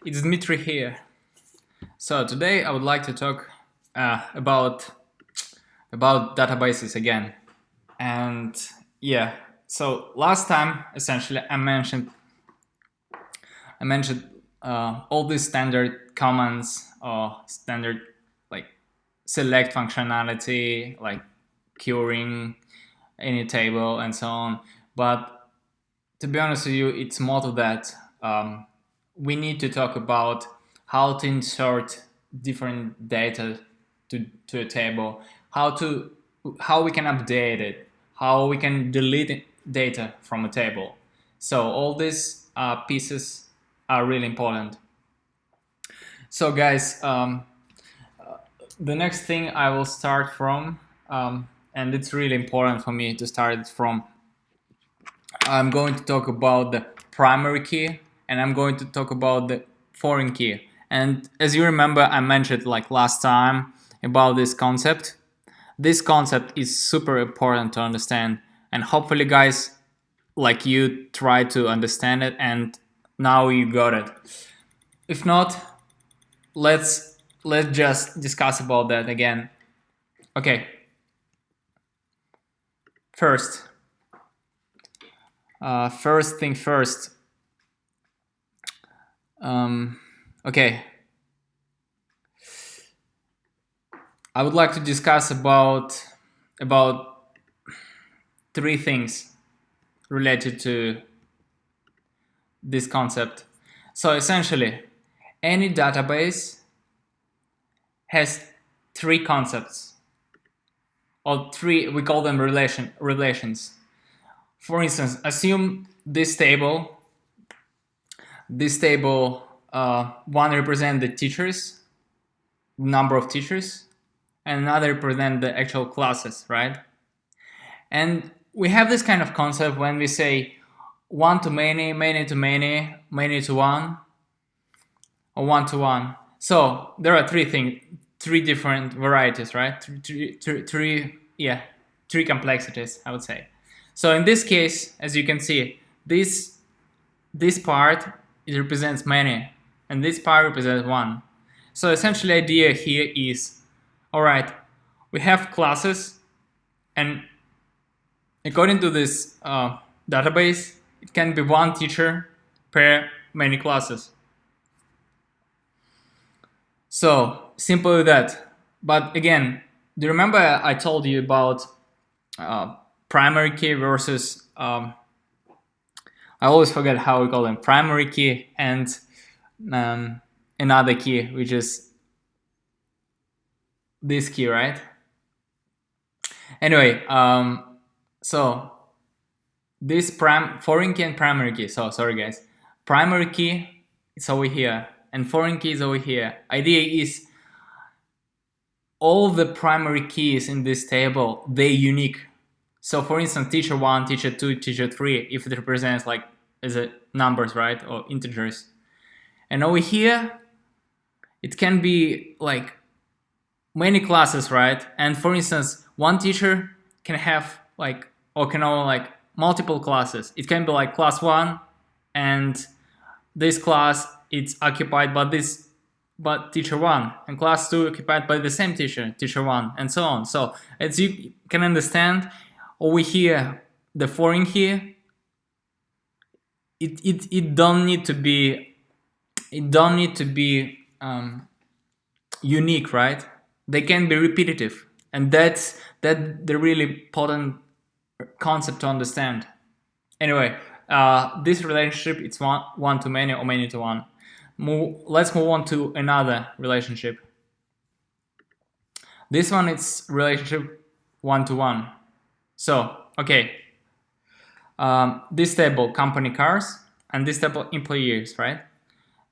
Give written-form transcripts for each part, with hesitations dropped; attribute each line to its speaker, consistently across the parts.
Speaker 1: it's Dmitry here. So today I would like to talk about databases again. And yeah, so last time essentially I mentioned all these standard commands or standard like select functionality, like querying any table and so on. But to be honest with you, it's more to that. We need to talk about how to insert different data to a table, how we can update it, how we can delete data from a table. So all these pieces are really important. So guys, the next thing I will start from, and it's really important for me to start it from, I'm going to talk about the primary key, and I'm going to talk about the foreign key. And as you remember, I mentioned like last time about this concept. This concept is super important to understand, and hopefully guys like you try to understand it and now you got it. If not, let's just discuss about that again. Okay. First thing first. Okay. I would like to discuss about three things related to this concept. So essentially, any database has three concepts, or three, we call them relations. For instance, assume this table, one represents the teachers, number of teachers, and another represent the actual classes, right? And we have this kind of concept when we say one to many, many to many, many to one, or one to one. So there are three different varieties, right? Three complexities, I would say. So in this case, as you can see, this part, it represents many, and this part represents one. So essentially, the idea here is, all right, we have classes, and according to this database, it can be one teacher per many classes. So simple with that. But again, do you remember I told you about primary key versus I always forget how we call them, primary key and another key, which is this key, right? Anyway, so this foreign key and primary key. So sorry guys, primary key is over here and foreign key is over here. Idea is all the primary keys in this table, they're unique. So for instance, teacher 1, teacher 2, teacher 3, if it represents like as a numbers, right, or integers. And over here, it can be like many classes, right? And for instance, one teacher can have like, or can own like multiple classes. It can be like class 1, and this class it's occupied by teacher 1, and class 2 occupied by the same teacher 1, and so on. So as you can understand, over here, the foreign here, it don't need to be unique, right? They can be repetitive, and that's the really important concept to understand. Anyway, this relationship, it's one to many or many to one. Let's move on to another relationship. This one, it's relationship one to one. So okay, this table company cars, and this table employees, right?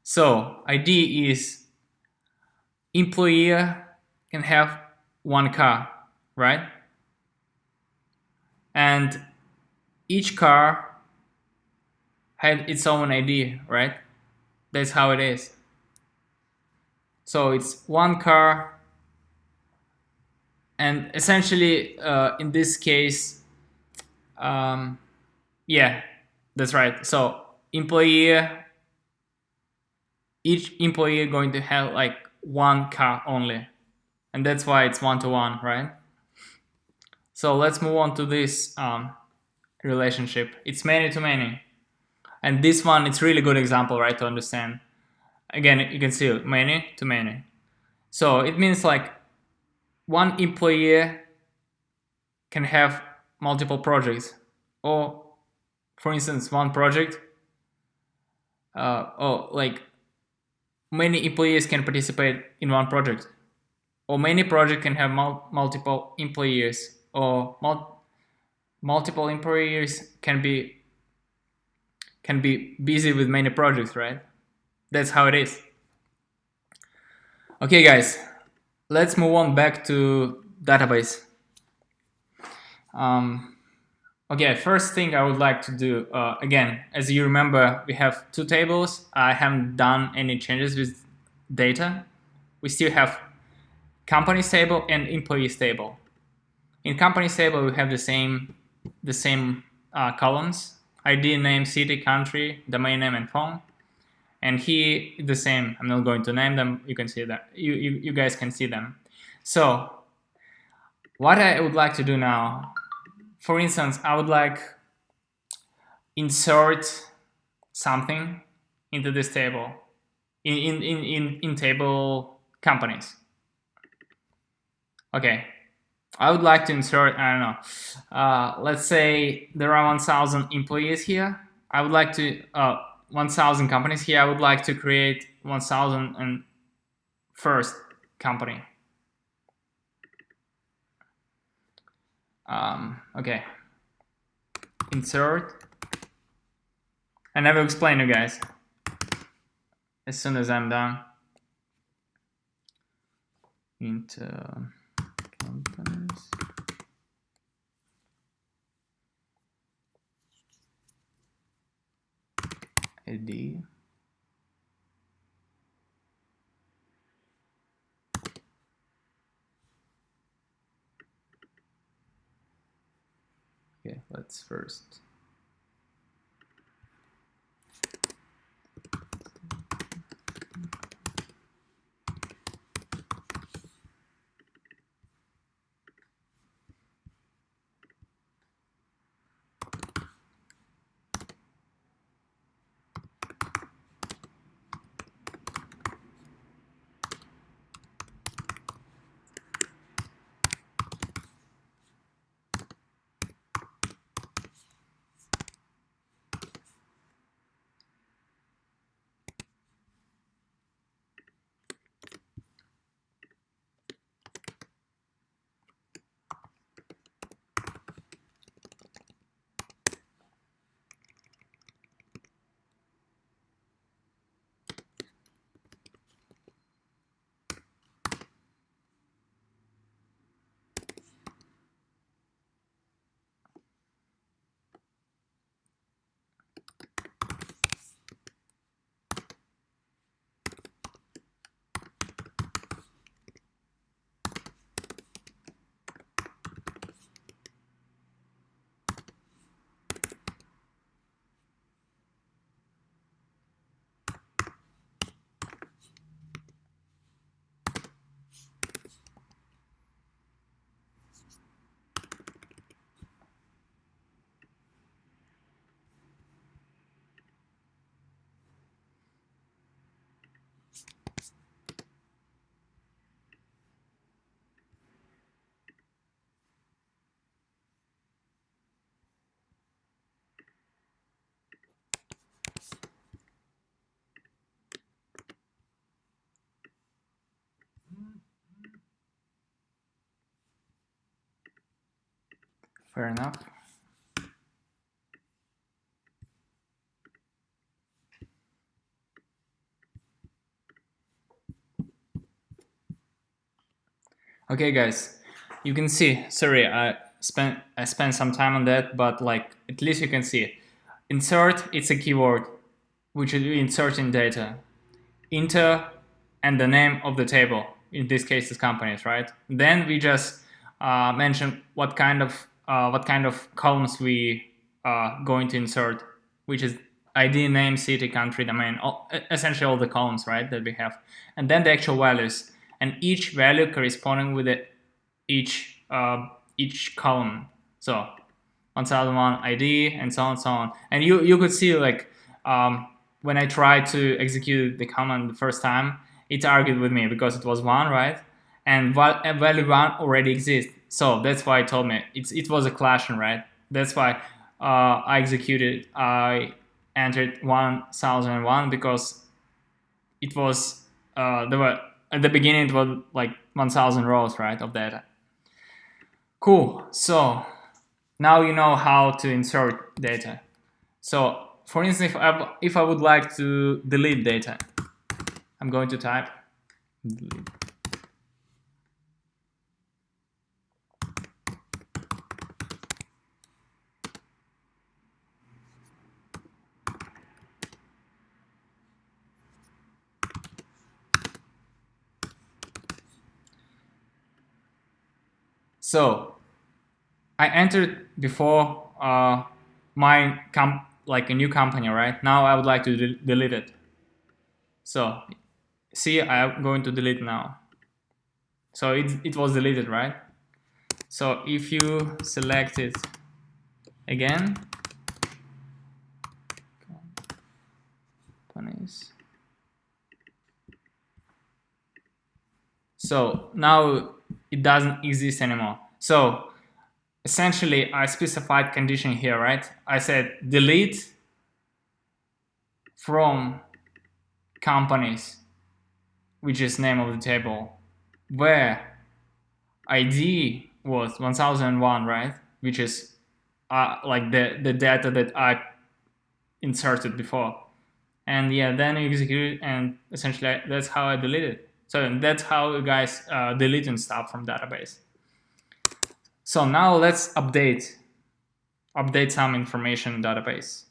Speaker 1: So idea is employee can have one car, right? And each car had its own ID, right? That's how it is. So it's one car, and essentially in this case, yeah, that's right. So employee each employee going to have like one car only, and that's why it's one-to-one, right? So let's move on to this relationship. It's many to many, and this one it's really good example, right, to understand. Again, you can see many to many. So it means like one employee can have multiple projects, or for instance, one project, or like many employees can participate in one project, or many projects can have multiple employees, or multiple employees can be busy with many projects, right? That's how it is. Okay, guys, let's move on back to database. Okay, first thing I would like to do, again, as you remember, we have two tables. I haven't done any changes with data. We still have companies table and employees table. In companies table, we have the same columns: ID, name, city, country, domain name, and phone. And here the same. I'm not going to name them. You can see that. You guys can see them. So what I would like to do now, for instance, I would like insert something into this table in table companies. Okay, I would like to insert, I don't know, let's say there are 1,000 employees here. I would like to 1,000 companies here. I would like to create 1,001st company. Okay, insert, and I will explain you guys as soon as I'm done. Into companies. ID. Okay, let's first. Fair enough. Okay, guys, you can see. Sorry, I spent some time on that, but like at least you can see it. Insert, it's a keyword which is inserting data. Enter and the name of the table. In this case, is companies, right? Then we just mention what kind of columns we are going to insert, which is ID, name, city, country, domain, essentially all the columns, right, that we have, and then the actual values, and each value corresponding with each column. So 1001 ID and so on and so on. And you could see like when I tried to execute the command the first time, it argued with me because it was 1, right? And value 1 already exists. So that's why it told me it was a clashing, right? That's why I entered 1001 because it was there were at the beginning it was like 1000 rows, right, of data. Cool. So now you know how to insert data. So for instance, if I would like to delete data, I'm going to type delete. So I entered before my like a new company, right? Now I would like to delete it. So see, I'm going to delete now. So it was deleted, right? So if you select it again, so now it doesn't exist anymore. So essentially I specified condition here, right? I said delete from companies, which is name of the table, where ID was 1001, right? Which is like the data that I inserted before. And yeah, then you execute it, and essentially that's how I delete it. So that's how you guys delete and stuff from database. So now let's update some information in database.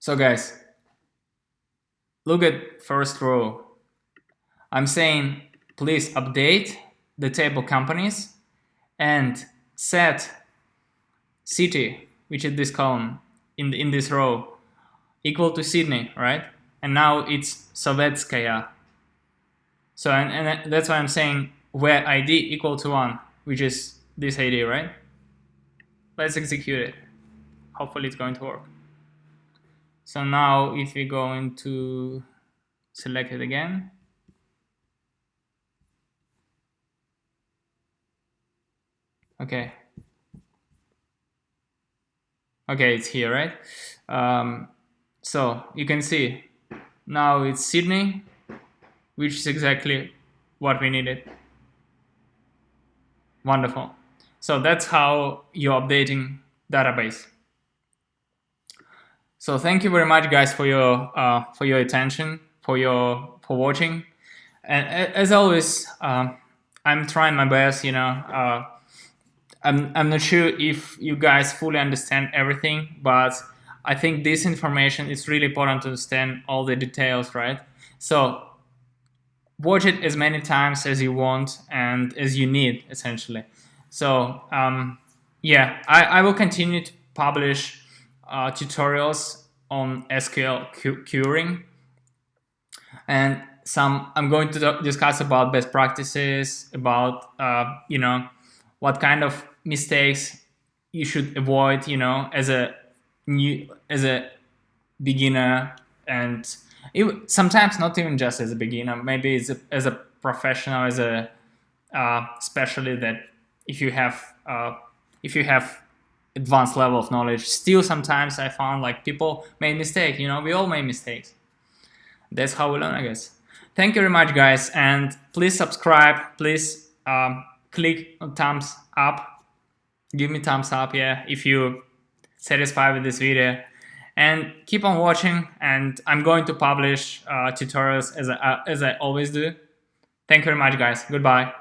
Speaker 1: So guys, look at first row. I'm saying please update the table companies and set city, which is this column in this row, equal to Sydney, right? And now it's Sovetskaya. So and that's why I'm saying where ID equal to 1, which is this ID, right? Let's execute it. Hopefully it's going to work. So now if we go into select it again, okay, it's here, right? So you can see now it's Sydney, which is exactly what we needed. Wonderful. So that's how you're updating database. So thank you very much, guys, for your attention, for watching, and as always, I'm trying my best. I'm not sure if you guys fully understand everything, but I think this information is really important to understand all the details, right? So watch it as many times as you want and as you need, essentially. So yeah, I will continue to publish tutorials on SQL querying, and I'm going to discuss about best practices, about what kind of mistakes you should avoid, as a beginner, and sometimes not even just as a beginner, maybe as a professional, as a especially that if you have advanced level of knowledge. Still, sometimes I found like people made mistakes. We all made mistakes. That's how we learn, I guess. Thank you very much, guys, and please subscribe. Please click on thumbs up. Give me thumbs up, yeah, if you satisfied with this video, and keep on watching. And I'm going to publish tutorials as I always do. Thank you very much, guys. Goodbye.